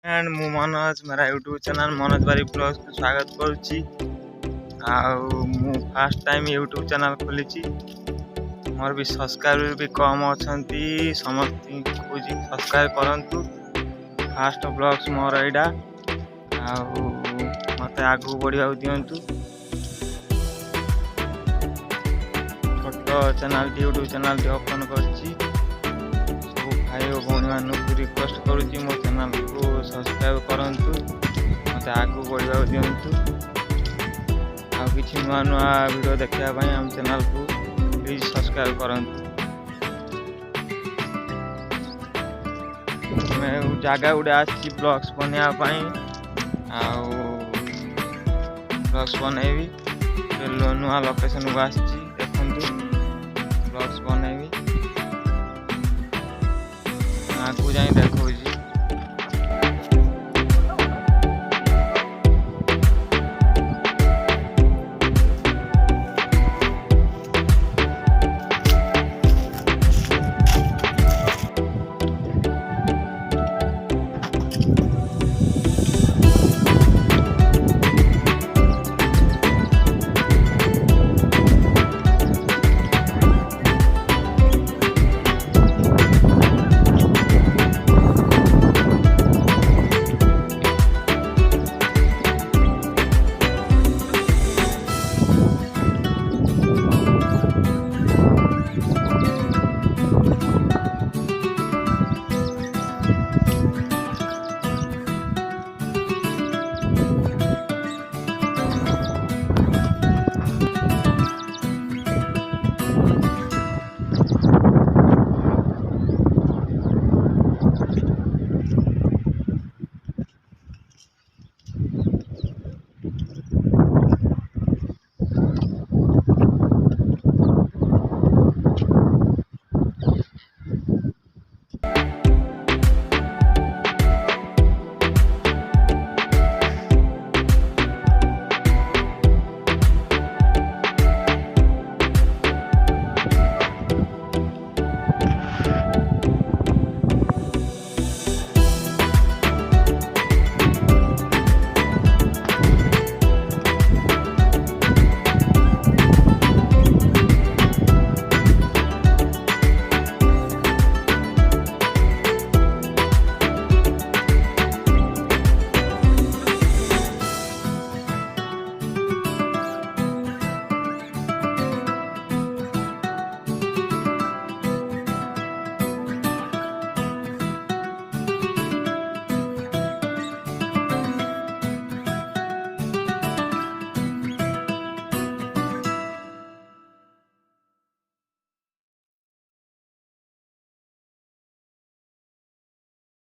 And मु मनोज मेरा YouTube channel Manoj बारी ब्लॉग्स को स्वागत करुच्ची। मु फर्स्ट टाइम यूट्यूब चैनल खोली मोर भी सब्सक्राइबर भी कम अच्छा समस्त सब्सक्राइब करंतु। फास्ट ब्लॉग्स मोर एडा मत आगू बढ़िया दिंतु। छोट चैनल यूट्यूब चैनल ओपन करची। भाई और भौणी मानक रिक्वेस्ट करुच्ची मो चैनल को सब्सक्राइब करंतु, मत आगू बढ़िया दिंतु। किसी नुआ नुआ वीडियो देखापी आम चैनल को प्लीज सब्सक्राइब करंतु। मैं जगह गुड़े आसी ब्लॉग्स बनवाई ब्लॉग्स बनैबी नुआ लोकेशन को आसी देखु ब्लॉग्स बनैबी आगू जाई देखो।